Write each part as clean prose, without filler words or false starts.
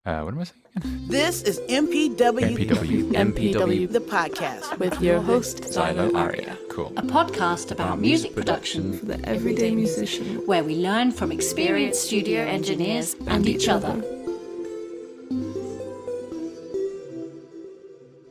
What am I saying again? This is MPW, MPW. the podcast with your host, Xylo Aria. Cool. a podcast about music production for the everyday musician, where we learn from experienced studio engineers and each other.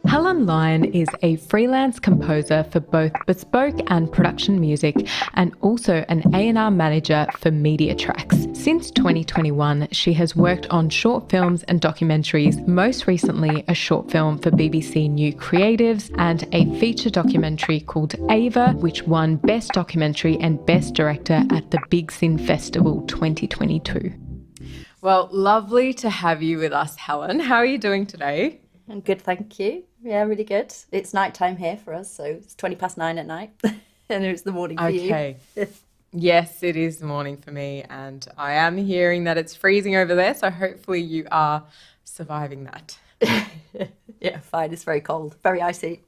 Helen Lyon is a freelance composer for both bespoke and production music, and also an A&R manager for media tracks. Since 2021, she has worked on short films and documentaries, most recently a short film for BBC New Creatives and a feature documentary called Ava, which won Best Documentary and Best Director at the Big Sin Festival 2022. Well, lovely to have you with us, Helen. How are you doing today? I'm good, thank you. Yeah, really good. It's nighttime here for us, so it's 9:20 at night, and it's the morning for you. Okay. Yes, it is the morning for me, and I am hearing that it's freezing over there, so hopefully you are surviving that. Yeah, fine. It's very cold, very icy.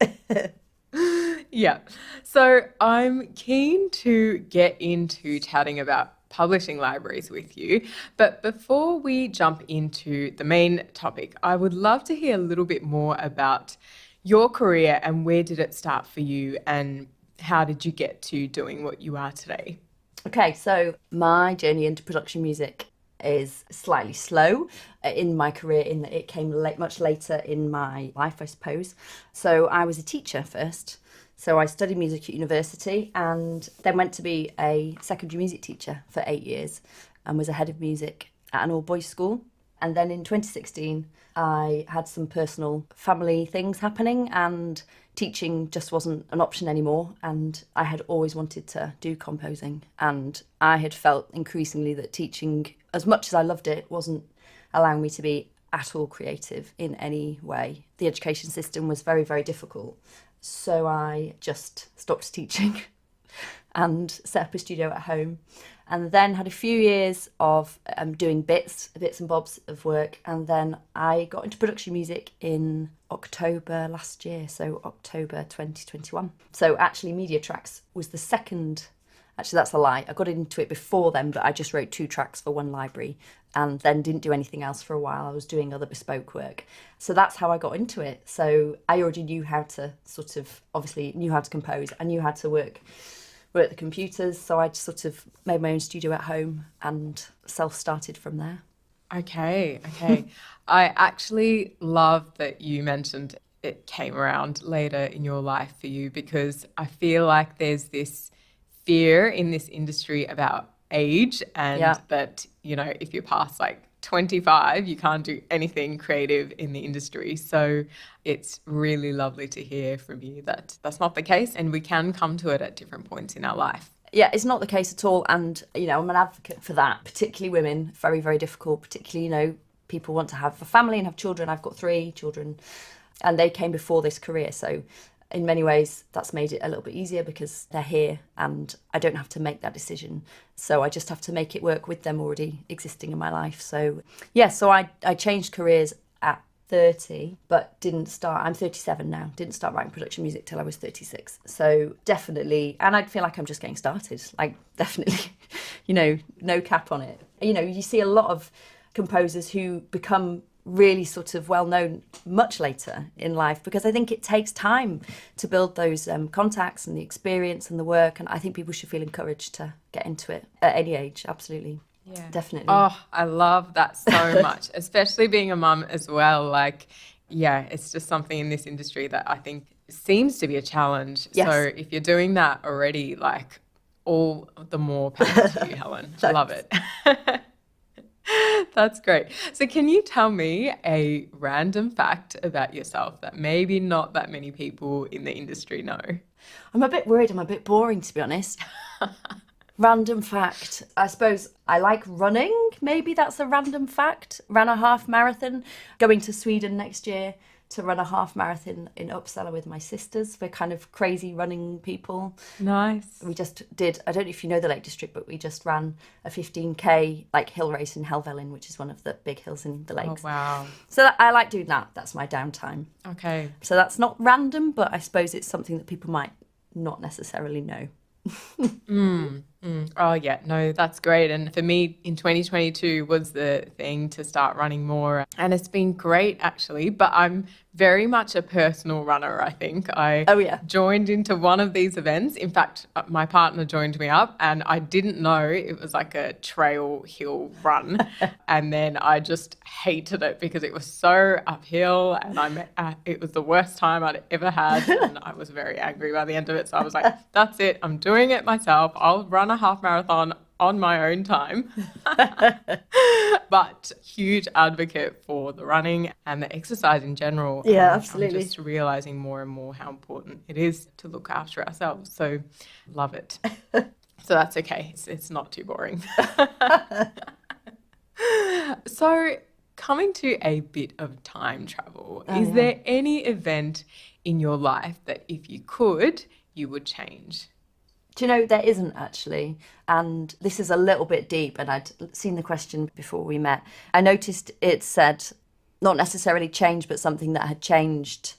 Yeah. So I'm keen to get into chatting about publishing libraries with you. But before we jump into the main topic, I would love to hear a little bit more about your career and where did it start for you and how did you get to doing what you are today? Okay, so my journey into production music is slightly slow in my career in that it came much later in my life, I suppose. So I was a teacher first. So I studied music at university and then went to be a secondary music teacher for 8 years and was a head of music at an all-boys school. And then in 2016, I had some personal family things happening and teaching just wasn't an option anymore. And I had always wanted to do composing. And I had felt increasingly that teaching, as much as I loved it, wasn't allowing me to be at all creative in any way. The education system was very, very difficult. So I just stopped teaching and set up a studio at home, and then had a few years of doing bits and bobs of work. And then I got into production music in October last year, so October 2021. So actually Media Tracks was the second. Actually, that's a lie. I got into it before then, but I just wrote 2 tracks for one library and then didn't do anything else for a while. I was doing other bespoke work. So that's how I got into it. So I already knew how to obviously knew how to compose. I knew how to work the computers. So I just sort of made my own studio at home and self-started from there. Okay. I actually love that you mentioned it came around later in your life for you, because I feel like there's this fear in this industry about age and that, you know, if you're past like 25, you can't do anything creative in the industry. So it's really lovely to hear from you that that's not the case and we can come to it at different points in our life. Yeah, it's not the case at all. And, you know, I'm an advocate for that, particularly women. Very, very difficult, particularly, you know, people want to have a family and have children. I've got 3 children and they came before this career. So in many ways, that's made it a little bit easier because they're here and I don't have to make that decision. So I just have to make it work with them already existing in my life. So, yeah, so I changed careers at 30, but didn't start, I'm 37 now, didn't start writing production music till I was 36. So definitely, and I feel like I'm just getting started, like definitely, you know, no cap on it. You know, you see a lot of composers who become really sort of well known much later in life because I think it takes time to build those contacts and the experience and the work, and I think people should feel encouraged to get into it at any age. Absolutely. Yeah, definitely. Oh, I love that so much, especially being a mum as well. Like, yeah, it's just something in this industry that I think seems to be a challenge. Yes. So if you're doing that already, like, all the more power to you, Helen. I love it. That's great. So can you tell me a random fact about yourself that maybe not that many people in the industry know? I'm a bit worried. I'm a bit boring, to be honest. Random fact. I suppose I like running. Maybe that's a random fact. Ran a half marathon. Going to Sweden next year to run a half marathon in Uppsala with my sisters. We're kind of crazy running people. Nice. We just did, I don't know if you know the Lake District, but we just ran a 15k like hill race in Helvellyn, which is one of the big hills in the lakes. Oh, wow. So I like doing that. That's my downtime. Okay. So that's not random, but I suppose it's something that people might not necessarily know. Oh, yeah, no, that's great. And for me, in 2022 was the thing to start running more. And it's been great, actually. But I'm very much a personal runner, I think. I Oh, yeah. joined into one of these events. In fact, my partner joined me up, and I didn't know it was like a trail hill run. And then I just hated it because it was so uphill, and it was the worst time I'd ever had. And I was very angry by the end of it. So I was like, that's it. I'm doing it myself. I'll run a half marathon on my own time. But huge advocate for the running and the exercise in general. Yeah, absolutely. I'm just realizing more and more how important it is to look after ourselves. So love it. So that's okay. It's not too boring. So coming to a bit of time travel, is there any event in your life that if you could, you would change? Do you know, there isn't actually. And this is a little bit deep, and I'd seen the question before we met. I noticed it said not necessarily change, but something that had changed,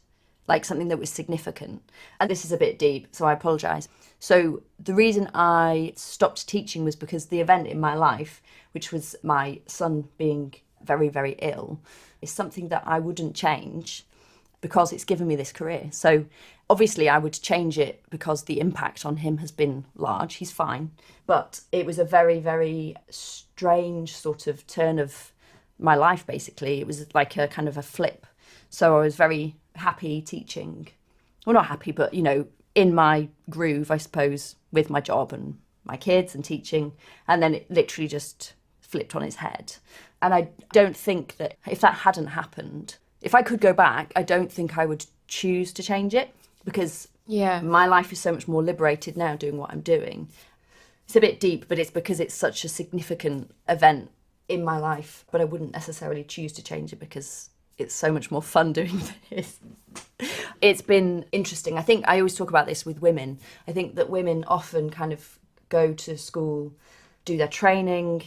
like something that was significant. And this is a bit deep, so I apologise. So the reason I stopped teaching was because the event in my life, which was my son being very, very ill, is something that I wouldn't change because it's given me this career. So obviously I would change it because the impact on him has been large. He's fine. But it was a very, very strange sort of turn of my life, basically. It was like a kind of a flip. So I was very happy teaching. Well, not happy, but, you know, in my groove, I suppose, with my job and my kids and teaching. And then it literally just flipped on its head. And I don't think that if that hadn't happened, if I could go back, I don't think I would choose to change it because my life is so much more liberated now doing what I'm doing. It's a bit deep, but it's because it's such a significant event in my life, but I wouldn't necessarily choose to change it because it's so much more fun doing this. It's been interesting. I think I always talk about this with women. I think that women often kind of go to school, do their training,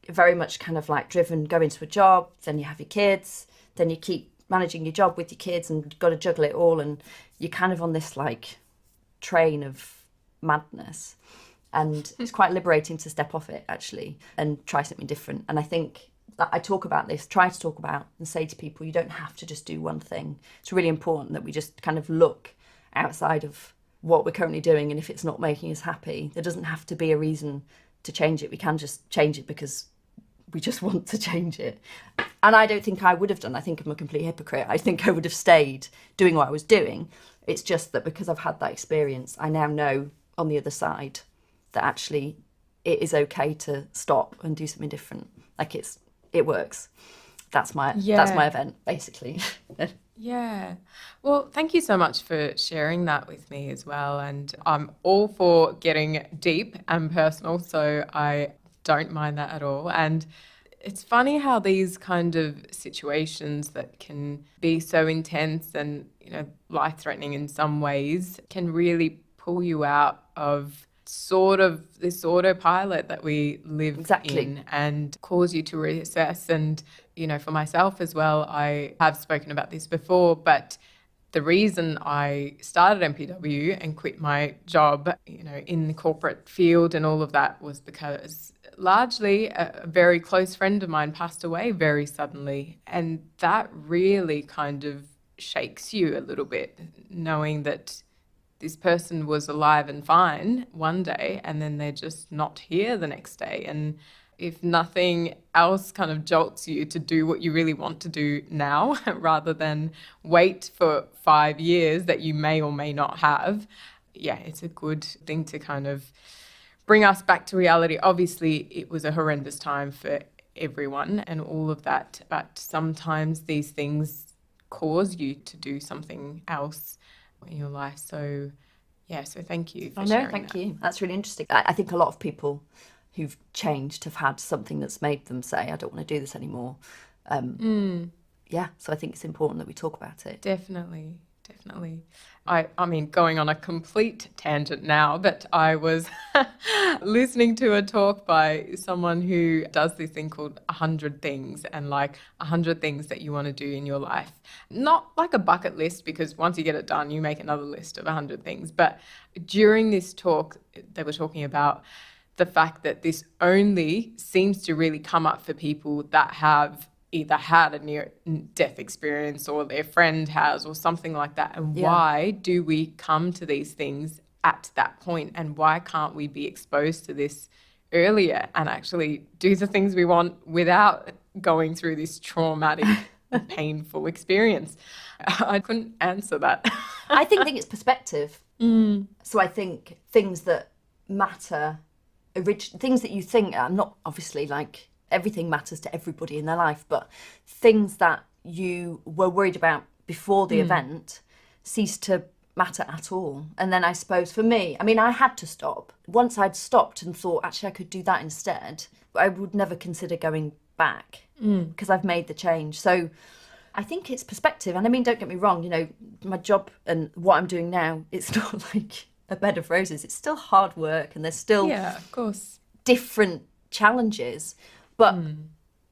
very much kind of like driven, go into a job, then you have your kids, then you keep managing your job with your kids and you've got to juggle it all, and you're kind of on this like train of madness. And it's quite liberating to step off it actually and try something different. And I think that I talk about this, try to talk about and say to people, you don't have to just do one thing. It's really important that we just kind of look outside of what we're currently doing, and if it's not making us happy, there doesn't have to be a reason to change it. We can just change it because we just want to change it. And I don't think I would have done. I think I'm a complete hypocrite. I think I would have stayed doing what I was doing. It's just that because I've had that experience, I now know on the other side that actually it is okay to stop and do something different. Like it works. That's my event, basically. Yeah. Well, thank you so much for sharing that with me as well. And I'm all for getting deep and personal, so I don't mind that at all. And it's funny how these kind of situations that can be so intense and, you know, life-threatening in some ways can really pull you out of sort of this autopilot that we live in and cause you to reassess. And, you know, for myself as well, I have spoken about this before, but the reason I started MPW and quit my job, you know, in the corporate field and all of that was because largely a very close friend of mine passed away very suddenly. And that really kind of shakes you a little bit, knowing that this person was alive and fine one day and then they're just not here the next day. And if nothing else kind of jolts you to do what you really want to do now rather than wait for 5 years that you may or may not have, yeah, it's a good thing to kind of bring us back to reality. Obviously, it was a horrendous time for everyone and all of that, but sometimes these things cause you to do something else in your life. So yeah, so thank you for sharing thank that. you. That's really interesting. I think a lot of people who've changed have had something that's made them say, I don't want to do this anymore. Yeah, so I think it's important that we talk about it. Definitely. I mean, going on a complete tangent now, but I was listening to a talk by someone who does this thing called 100 things, and like 100 things that you want to do in your life. Not like a bucket list, because once you get it done, you make another list of 100 things. But during this talk, they were talking about the fact that this only seems to really come up for people that have either had a near-death experience or their friend has or something like that. And why do we come to these things at that point? And why can't we be exposed to this earlier and actually do the things we want without going through this traumatic, painful experience? I couldn't answer that. I think it's perspective. So I think things that matter, things that you think, I'm not obviously like everything matters to everybody in their life, but things that you were worried about before the event cease to matter at all. And then I suppose for me, I mean, I had to stop. Once I'd stopped and thought, actually, I could do that instead, I would never consider going back because I've made the change. So I think it's perspective. And I mean, don't get me wrong, you know, my job and what I'm doing now, it's not like a bed of roses. It's still hard work and there's still of course, different challenges. But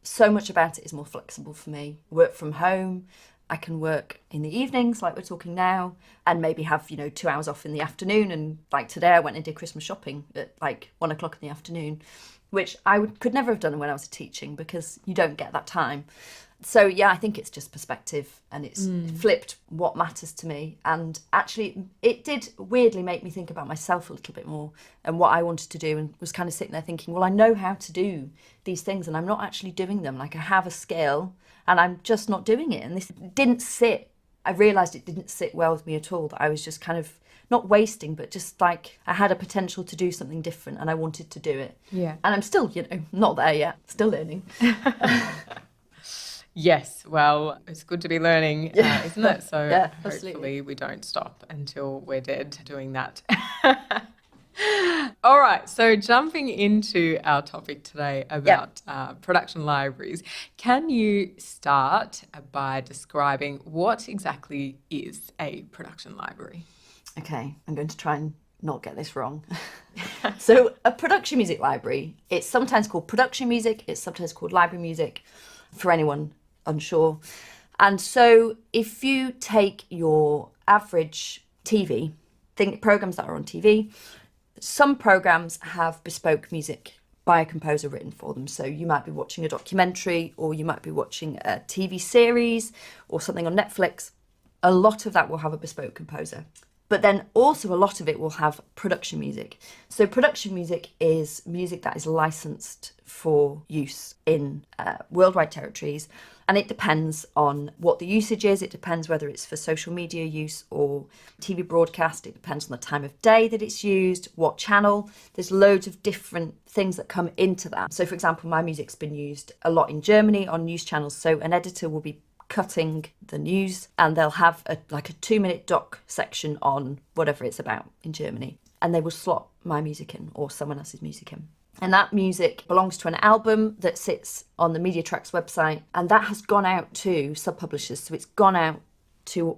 so much about it is more flexible for me. Work from home. I can work in the evenings like we're talking now and maybe have, 2 hours off in the afternoon. And like today I went and did Christmas shopping at like 1 o'clock in the afternoon, which I could never have done when I was teaching because you don't get that time. So yeah, I think it's just perspective and it's flipped what matters to me. And actually it did weirdly make me think about myself a little bit more and what I wanted to do, and was kind of sitting there thinking, well, I know how to do these things and I'm not actually doing them. Like I have a skill and I'm just not doing it. And this didn't sit, I realised it didn't sit well with me at all, that I was just kind of not wasting, but just like I had a potential to do something different and I wanted to do it. Yeah. And I'm still, not there yet, still learning. Yes, well, it's good to be learning, isn't it? So Yeah, hopefully absolutely. we don't stop until we're dead doing that. All right, so jumping into our topic today about production libraries, can you start by describing what exactly is a production library? Okay, I'm going to try and not get this wrong. So a production music library, it's sometimes called production music, it's sometimes called library music, for anyone unsure. And so if you take your average TV, think programs that are on TV, some programs have bespoke music by a composer written for them. So you might be watching a documentary or you might be watching a TV series or something on Netflix. A lot of that will have a bespoke composer. But then also a lot of it will have production music. So production music is music that is licensed for use in worldwide territories. And it depends on what the usage is. It depends whether it's for social media use or TV broadcast. It depends on the time of day that it's used, what channel. There's loads of different things that come into that. So for example, my music's been used a lot in Germany on news channels. So an editor will be cutting the news and they'll have a 2-minute doc section on whatever it's about in Germany, and they will slot my music in or someone else's music in, and that music belongs to an album that sits on the Media Tracks website, and that has gone out to sub-publishers. So it's gone out to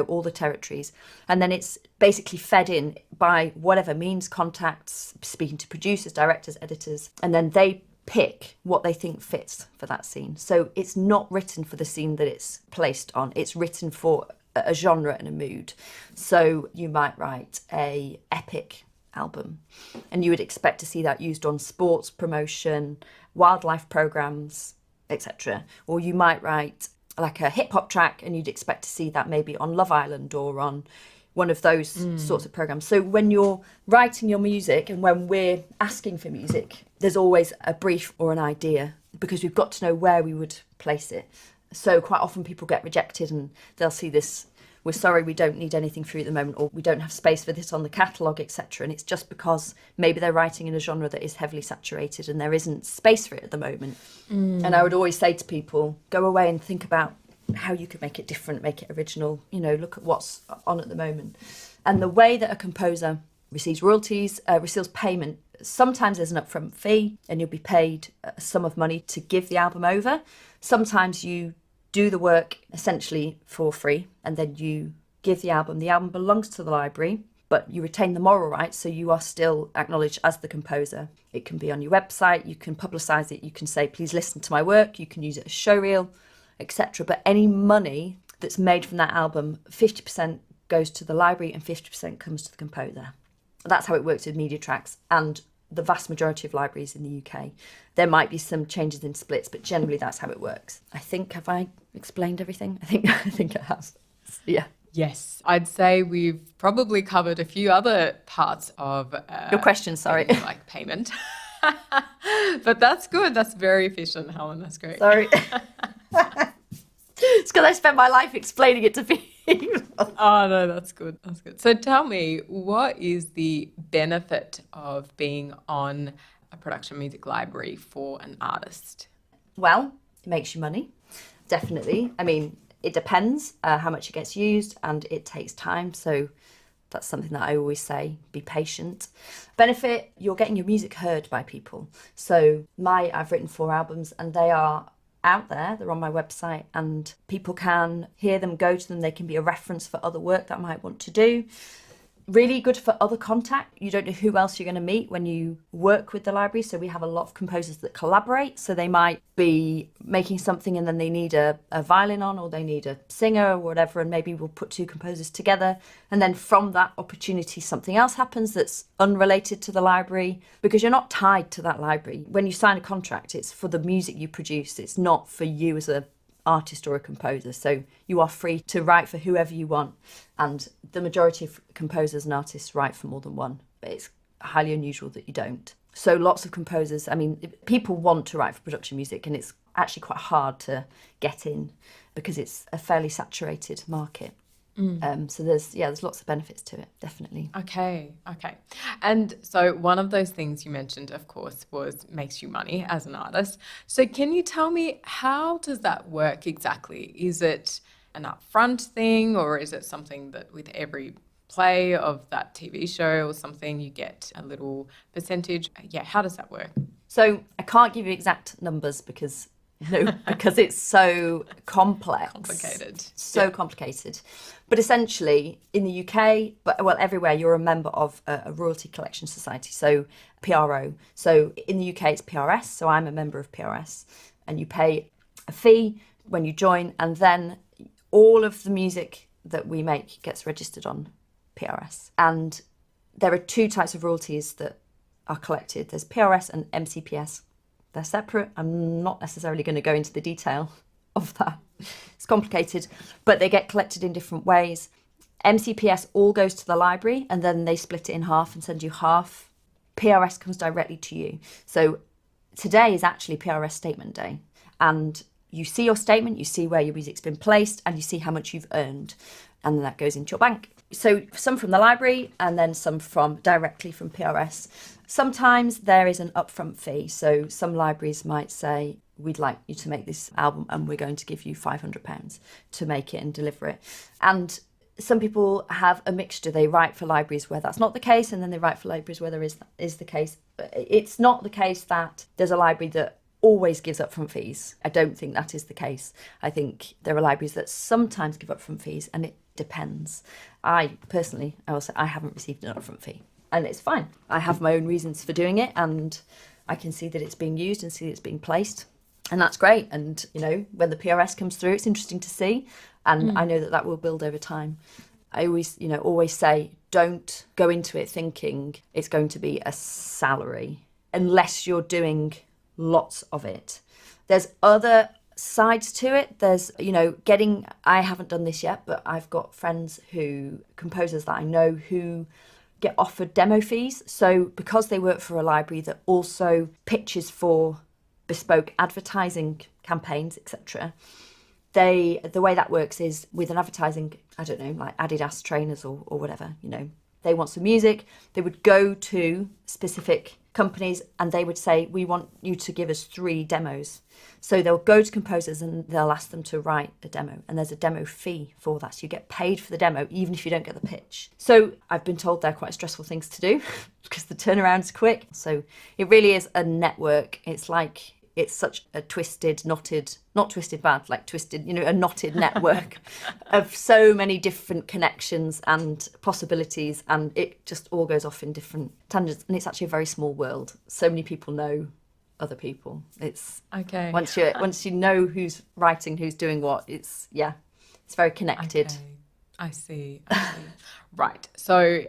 all the territories, and then it's basically fed in by whatever means, contacts, speaking to producers, directors, editors, and then they pick what they think fits for that scene. So it's not written for the scene that it's placed on, it's written for a genre and a mood. So you might write a epic album and you would expect to see that used on sports promotion, wildlife programs, etc. Or you might write like a hip hop track and you'd expect to see that maybe on Love Island or on one of those sorts of programs. So when you're writing your music and when we're asking for music, there's always a brief or an idea because we've got to know where we would place it. So quite often people get rejected and they'll see this, we're sorry, we don't need anything for you at the moment, or we don't have space for this on the catalogue, etc. And it's just because maybe they're writing in a genre that is heavily saturated and there isn't space for it at the moment. And I would always say to people, go away and think about how you could make it different, make it original, look at what's on at the moment. And the way that a composer receives royalties, receives payment, sometimes there's an upfront fee and you'll be paid a sum of money to give the album over. Sometimes you do the work essentially for free and then you give the album. The album belongs to the library, but you retain the moral rights, so you are still acknowledged as the composer. It can be on your website, you can publicise it, you can say, please listen to my work, you can use it as showreel, etc. But any money that's made from that album, 50% goes to the library and 50% comes to the composer. That's how it works with Media Tracks and the vast majority of libraries in the UK. There might be some changes in splits, but generally that's how it works. I think, have I explained everything? I think it has. Yeah. Yes, I'd say we've probably covered a few other parts of Your question, sorry. like payment. But that's good. That's very efficient, Helen. That's great. Sorry. It's because I spent my life explaining it to people. Oh, no, that's good. That's good. So tell me, what is the benefit of being on a production music library for an artist? Well, it makes you money, definitely. I mean, it depends how much it gets used, and it takes time. So that's something that I always say, be patient. Benefit, you're getting your music heard by people. So I've written 4 albums and they are out there, they're on my website, and people can hear them, go to them, they can be a reference for other work that I might want to do. Really good for other contact. You don't know who else you're going to meet when you work with the library. So we have a lot of composers that collaborate. So they might be making something and then they need a violin on, or they need a singer or whatever, and maybe we'll put 2 composers together. And then from that opportunity, something else happens that's unrelated to the library, because you're not tied to that library. When you sign a contract, it's for the music you produce. It's not for you as a artist or a composer, so you are free to write for whoever you want, and the majority of composers and artists write for more than one, but it's highly unusual that you don't. So lots of composers, I mean, people want to write for production music, and it's actually quite hard to get in because it's a fairly saturated market. So there's lots of benefits to it, definitely. Okay. And so one of those things you mentioned, of course, was makes you money as an artist. So can you tell me, how does that work exactly? Is it an upfront thing, or is it something that with every play of that TV show or something you get a little percentage? Yeah, how does that work? So I can't give you exact numbers because it's so complex. Complicated. But essentially, in the UK, everywhere, you're a member of a royalty collection society, so PRO. So in the UK, it's PRS, so I'm a member of PRS, and you pay a fee when you join, and then all of the music that we make gets registered on PRS. And there are 2 types of royalties that are collected. There's PRS and MCPS. They're separate. I'm not necessarily going to go into the detail of that. It's complicated, but they get collected in different ways. MCPS all goes to the library, and then they split it in half and send you half. PRS comes directly to you. So today is actually PRS statement day, and you see your statement, you see where your music's been placed, and you see how much you've earned, and then that goes into your bank. So some from the library, and then some directly from PRS. Sometimes there is an upfront fee. So some libraries might say, we'd like you to make this album and we're going to give you £500 to make it and deliver it. And some people have a mixture. They write for libraries where that's not the case, and then they write for libraries where there is the case. But it's not the case that there's a library that always gives upfront fees. I don't think that is the case. I think there are libraries that sometimes give upfront fees, and it depends. I haven't received an upfront fee, and it's fine. I have my own reasons for doing it, and I can see that it's being used and see that it's being placed, and that's great. And when the PRS comes through, it's interesting to see, and I know that will build over time. I always say, don't go into it thinking it's going to be a salary unless you're doing lots of it. There's other sides to it. There's, I haven't done this yet, but I've got composers that I know who get offered demo fees. So because they work for a library that also pitches for bespoke advertising campaigns, etc., the way that works is with an advertising, I don't know, like Adidas trainers or whatever, they want some music, they would go to specific companies and they would say, we want you to give us 3 demos. So they'll go to composers and they'll ask them to write a demo, and there's a demo fee for that. So you get paid for the demo even if you don't get the pitch. So I've been told they're quite stressful things to do because the turnaround's quick. So it really is a network. It's such a twisted, knotted, not twisted bad, like twisted, a knotted network of so many different connections and possibilities, and it just all goes off in different tangents. And it's actually a very small world. So many people know other people. It's okay. Once you know who's writing, who's doing what, it's very connected. Okay. I see. Right. So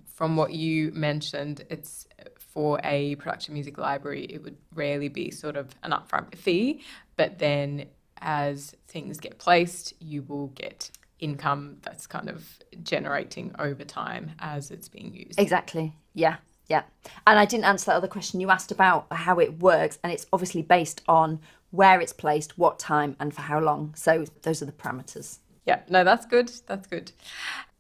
from what you mentioned, it's for a production music library, it would rarely be sort of an upfront fee, but then as things get placed, you will get income that's kind of generating over time as it's being used. Exactly. Yeah. Yeah. And I didn't answer that other question you asked about how it works. And it's obviously based on where it's placed, what time, and for how long. So those are the parameters. Yeah, no, that's good. That's good.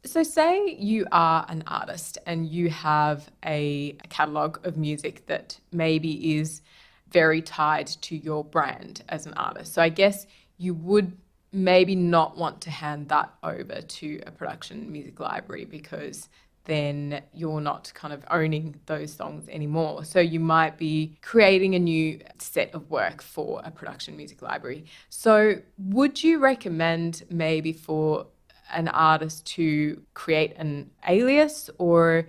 So say you are an artist and you have a catalogue of music that maybe is very tied to your brand as an artist. So I guess you would maybe not want to hand that over to a production music library because then you're not kind of owning those songs anymore. So you might be creating a new set of work for a production music library. So would you recommend maybe for an artist to create an alias or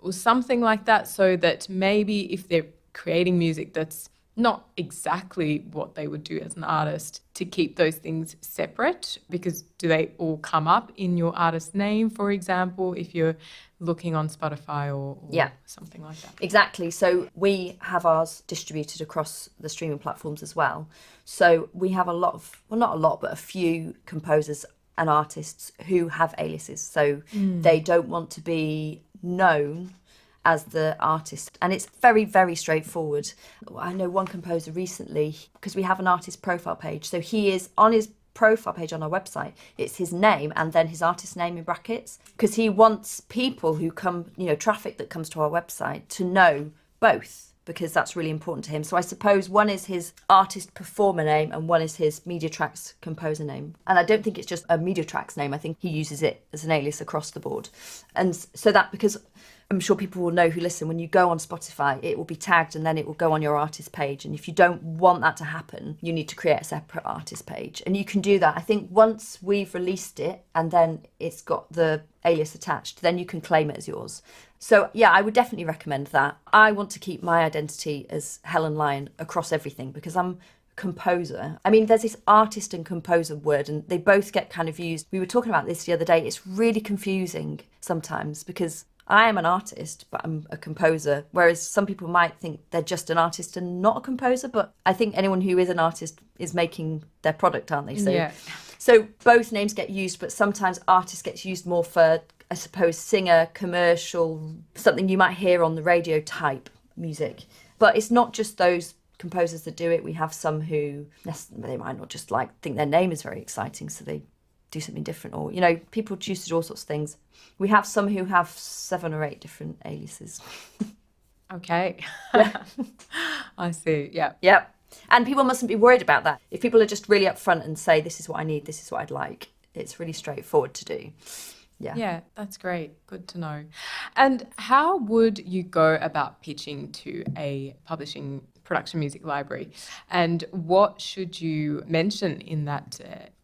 something like that, so that maybe if they're creating music that's not exactly what they would do as an artist, to keep those things separate? Because do they all come up in your artist name, for example, if you're looking on Spotify or something like that? Exactly. So we have ours distributed across the streaming platforms as well. So we have a lot of, well, not a lot, but a few composers and artists who have aliases. So they don't want to be known as the artist, and it's very, very straightforward. I know one composer recently, because we have an artist profile page, so he is on his profile page on our website, it's his name and then his artist name in brackets, because he wants people who come, traffic that comes to our website to know both, because that's really important to him. So I suppose one is his artist performer name and one is his Media Tracks composer name. And I don't think it's just a Media Tracks name. I think he uses it as an alias across the board. And so that, because I'm sure people will know who listen, when you go on Spotify, it will be tagged and then it will go on your artist page. And if you don't want that to happen, you need to create a separate artist page. And you can do that. I think once we've released it and then it's got the alias attached, then you can claim it as yours. So yeah, I would definitely recommend that. I want to keep my identity as Helen Lyon across everything because I'm a composer. I mean, there's this artist and composer word and they both get kind of used. We were talking about this the other day. It's really confusing sometimes because I am an artist, but I'm a composer, whereas some people might think they're just an artist and not a composer, but I think anyone who is an artist is making their product, aren't they? So, yeah. So both names get used, but sometimes artist gets used more for, I suppose, singer, commercial, something you might hear on the radio type music. But it's not just those composers that do it. We have some who, they might not just think their name is very exciting, so they do something different, or people choose to do all sorts of things. We have some who have 7 or 8 different aliases. Okay. Yeah. I see. Yeah. Yep. And people mustn't be worried about that. If people are just really upfront and say, this is what I need, this is what I'd like, it's really straightforward to do. Yeah, that's great. Good to know. And how would you go about pitching to a publishing production music library? And what should you mention in that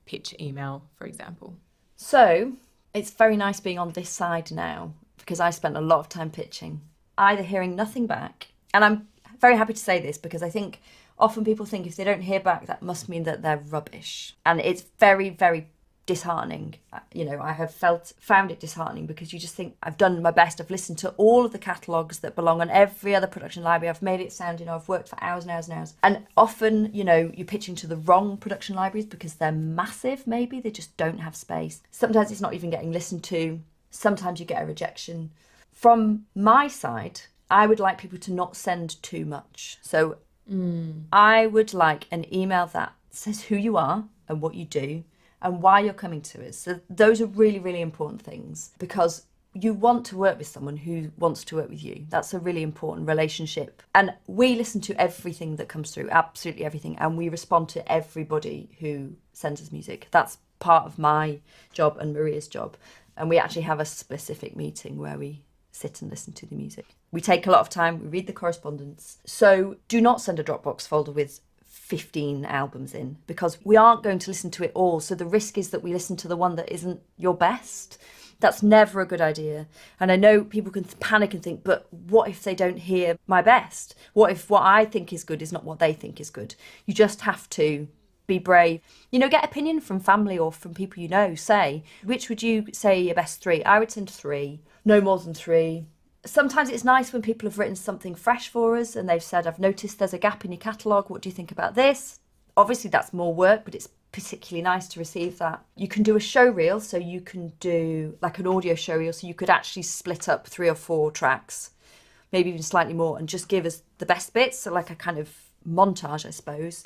pitch email, for example? So it's very nice being on this side now because I spent a lot of time pitching, either hearing nothing back. And I'm very happy to say this because I think often people think if they don't hear back, that must mean that they're rubbish. And it's very, very disheartening. I have found it disheartening because you just think, I've done my best. I've listened to all of the catalogues that belong on every other production library. I've made it sound, I've worked for hours and hours and hours. And often, you're pitching to the wrong production libraries because they're massive, maybe. They just don't have space. Sometimes it's not even getting listened to. Sometimes you get a rejection. From my side, I would like people to not send too much. So I would like an email that says who you are and what you do and why you're coming to us. So those are really, really important things because you want to work with someone who wants to work with you. That's a really important relationship. And we listen to everything that comes through, absolutely everything. And we respond to everybody who sends us music. That's part of my job and Maria's job. And we actually have a specific meeting where we sit and listen to the music. We take a lot of time, we read the correspondence. So do not send a Dropbox folder with 15 albums in because we aren't going to listen to it all. So the risk is that we listen to the one that isn't your best. That's never a good idea. And I know people can panic and think, but what if they don't hear my best? What if what I think is good is not what they think is good? You just have to be brave. Get opinion from family or from people say, which would you say your best 3? I would send 3, no more than 3. Sometimes it's nice when people have written something fresh for us and they've said, I've noticed there's a gap in your catalogue. What do you think about this? Obviously, that's more work, but it's particularly nice to receive that. You can do a show reel, so you can do like an audio show reel, so you could actually split up 3 or 4 tracks, maybe even slightly more, and just give us the best bits, so like a kind of montage, I suppose.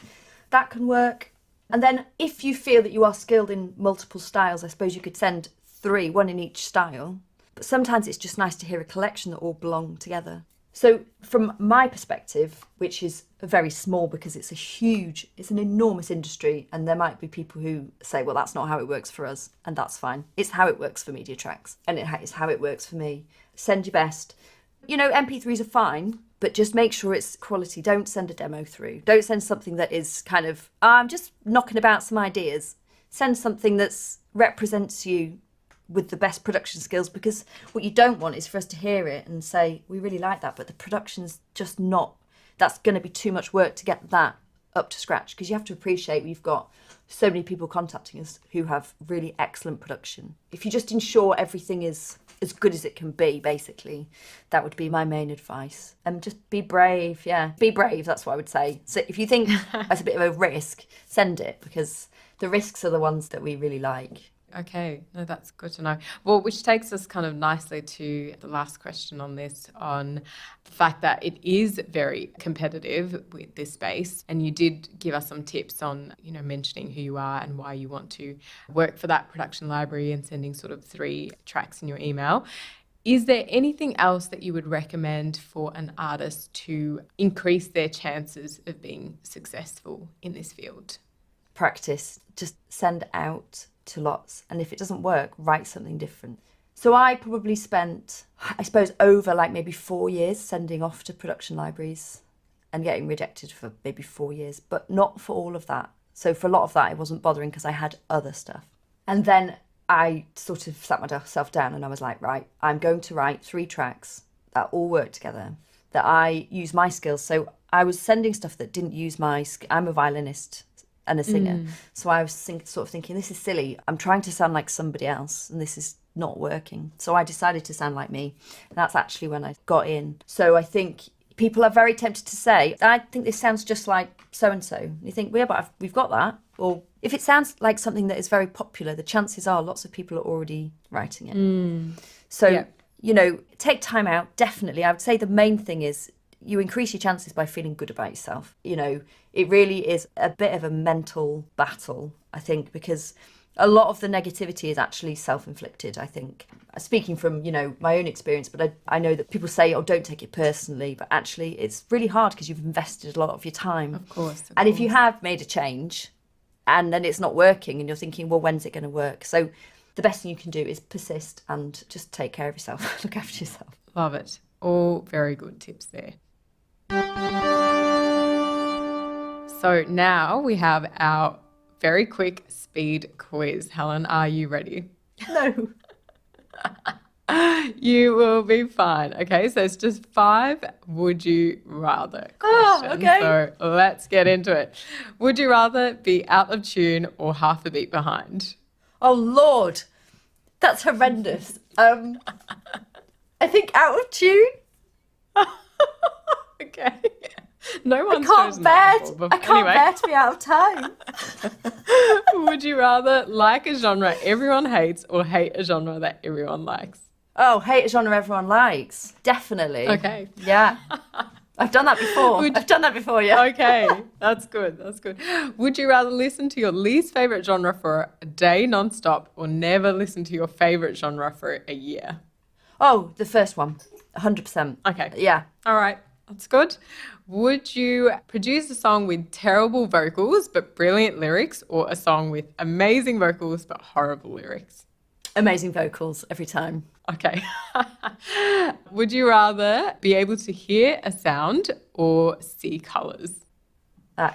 That can work. And then if you feel that you are skilled in multiple styles, I suppose you could send 3, 1 in each style. But sometimes it's just nice to hear a collection that all belong together. So from my perspective, which is very small because it's an enormous industry, and there might be people who say, well, that's not how it works for us, and that's fine. It's how it works for Media Tracks, and it's how it works for me. Send your best. You know, MP3s are fine, but just make sure it's quality. Don't send a demo through. Don't send something that is kind of, I'm just knocking about some ideas. Send something that represents you with the best production skills, because what you don't want is for us to hear it and say, we really like that, but the production's just not, that's going to be too much work to get that up to scratch, because you have to appreciate we've got so many people contacting us who have really excellent production. If you just ensure everything is as good as it can be, basically, that would be my main advice. And just be brave, be brave, that's what I would say. So if you think that's a bit of a risk, send it, because the risks are the ones that we really like. Okay, no, that's good to know. Well, which takes us kind of nicely to the last question on this, on the fact that it is very competitive with this space. And you did give us some tips on, you know, mentioning who you are and why you want to work for that production library and sending sort of 3 tracks in your email. Is there anything else that you would recommend for an artist to increase their chances of being successful in this field? Practice. Just send out to lots, and if it doesn't work, write something different. So I probably spent, I suppose, over like maybe 4 years sending off to production libraries and getting rejected for maybe 4 years, but not for all of that. So for a lot of that, I wasn't bothering because I had other stuff. And then I sort of sat myself down and I was like, right, I'm going to write 3 tracks that all work together, that I use my skills. So I was sending stuff that didn't use I'm a violinist and a singer. So I was sort of thinking, this is silly. I'm trying to sound like somebody else and this is not working. So I decided to sound like me. And that's actually when I got in. So I think people are very tempted to say, I think this sounds just like so-and-so. You think, well, yeah, but we've got that. Or if it sounds like something that is very popular, the chances are lots of people are already writing it. So, you know, take time out, definitely. I would say the main thing is you increase your chances by feeling good about yourself. You know, it really is a bit of a mental battle, I think, because a lot of the negativity is actually self-inflicted, I think. Speaking from, you know, my own experience, but I know that people say, oh, don't take it personally, but actually it's really hard because you've invested a lot of your time. Of course. And if you have made a change and then it's not working and you're thinking, well, when's it going to work? So the best thing you can do is persist and just take care of yourself, look after yourself. Love it. All very good tips there. So now we have our very quick speed quiz. Helen, are you ready? No. You will be fine. Okay, so it's just 5 would you rather questions. Oh, okay. So let's get into it. Would you rather be out of tune or half a beat behind? Oh, Lord. That's horrendous. I think out of tune. Okay. No one's I chosen that before, but can't anyway. bear to be out of time. Would you rather like a genre everyone hates or hate a genre that everyone likes? Oh, hate a genre everyone likes. Definitely. Okay. Yeah. I've done that before. Yeah. Okay, that's good. That's good. Would you rather listen to your least favorite genre for a day non-stop or never listen to your favorite genre for a year? Oh, the first one. 100%. Okay. Yeah. All right. That's good. Would you produce a song with terrible vocals but brilliant lyrics, or a song with amazing vocals but horrible lyrics? Amazing vocals every time. Okay. Would you rather be able to hear a sound or see colours?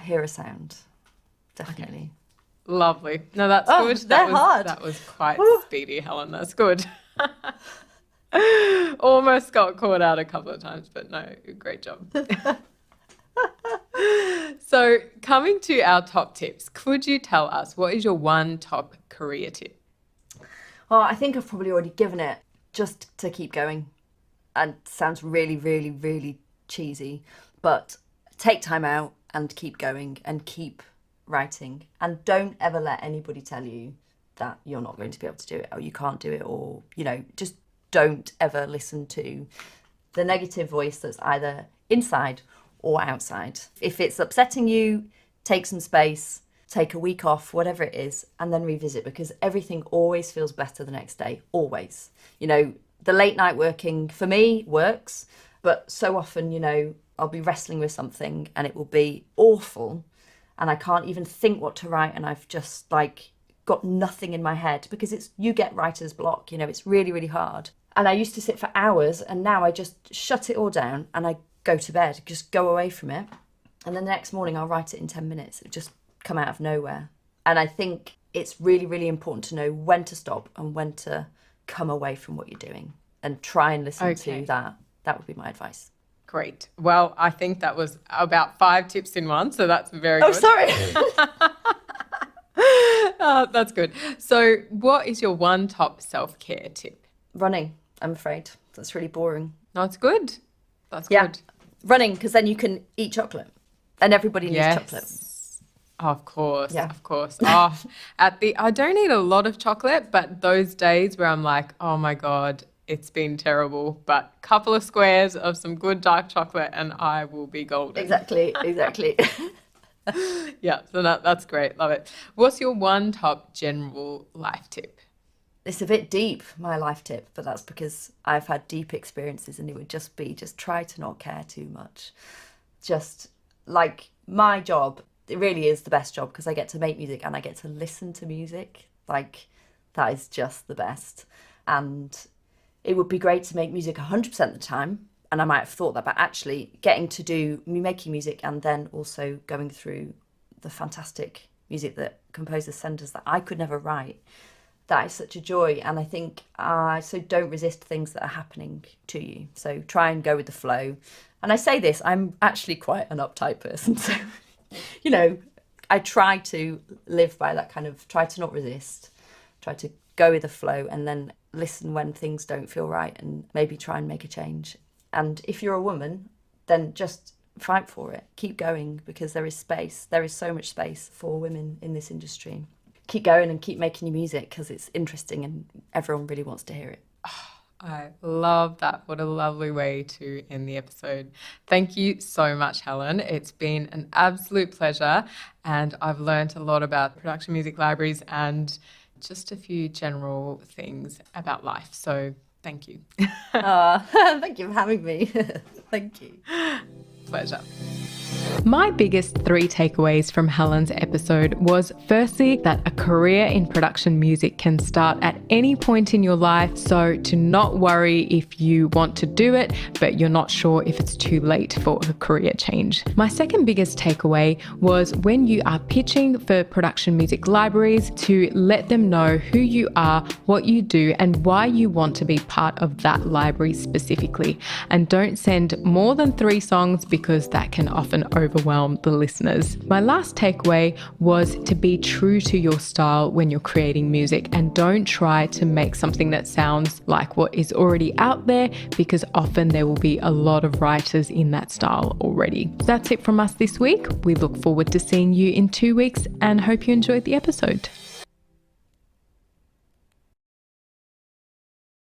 Hear a sound. Definitely. Lovely. No, that's Oh, good. they're hard. That was quite speedy, Helen. That's good. Almost got caught out a couple of times, but no, great job. So coming to our top tips, could you tell us what is your one top career tip? Oh, I think I've probably already given it. Just to keep going. and sounds really, really, really cheesy, but take time out and keep going and keep writing, and don't ever let anybody tell you that you're not going to be able to do it or you can't do it, or, you know, just don't ever listen to the negative voice that's either inside or outside. If it's upsetting you, take some space, take a week off, whatever it is, and then revisit, because everything always feels better the next day, always. You know, the late night working for me works, but so often, you know, I'll be wrestling with something and it will be awful and I can't even think what to write, and I've just like got nothing in my head, because you get writer's block, you know, it's really, really hard. And I used to sit for hours, and now I just shut it all down and I go to bed, just go away from it. And then the next morning I'll write it in 10 minutes. It just come out of nowhere. And I think it's really, really important to know when to stop and when to come away from what you're doing, and try and listen to that. That would be my advice. Great. Well, I think that was about 5 tips in one, so that's very good. Oh, sorry. That's good. So what is your one top self-care tip? Running, I'm afraid. That's really boring. No, it's good. That's Yeah. good. Running, because then you can eat chocolate. And everybody needs chocolate. Of course, Yeah. of course. Oh, I don't eat a lot of chocolate, but those days where I'm like, oh my God, it's been terrible, but a couple of squares of some good dark chocolate and I will be golden. Exactly. Yeah, so that's great. Love it. What's your one top general life tip? It's a bit deep, my life tip, but that's because I've had deep experiences, and it would just be, just try to not care too much. Just like my job, it really is the best job, because I get to make music and I get to listen to music. Like, that is just the best. And it would be great to make music 100% of the time, and I might have thought that, but actually getting to do making music and then also going through the fantastic music that composers send us that I could never write, that is such a joy. And I think so don't resist things that are happening to you. So try and go with the flow. And I say this, I'm actually quite an uptight person, so you know, I try to live by that kind of, try to not resist, try to go with the flow, and then listen when things don't feel right and maybe try and make a change. And if you're a woman, then just fight for it. Keep going, because there is space. There is so much space for women in this industry. Keep going and keep making your music, because it's interesting and everyone really wants to hear it. I love that. What a lovely way to end the episode. Thank you so much, Helen. It's been an absolute pleasure, and I've learned a lot about production music libraries and just a few general things about life. So thank you. Thank you for having me. Thank you. Pleasure. My biggest 3 takeaways from Helen's episode was, firstly, that a career in production music can start at any point in your life, so to not worry if you want to do it, but you're not sure if it's too late for a career change. My second biggest takeaway was, when you are pitching for production music libraries, to let them know who you are, what you do, and why you want to be part of that library specifically. And don't send more than 3 songs, because that can often overwhelm the listeners. My last takeaway was to be true to your style when you're creating music, and don't try to make something that sounds like what is already out there, because often there will be a lot of writers in that style already. That's it from us this week. We look forward to seeing you in 2 weeks and hope you enjoyed the episode.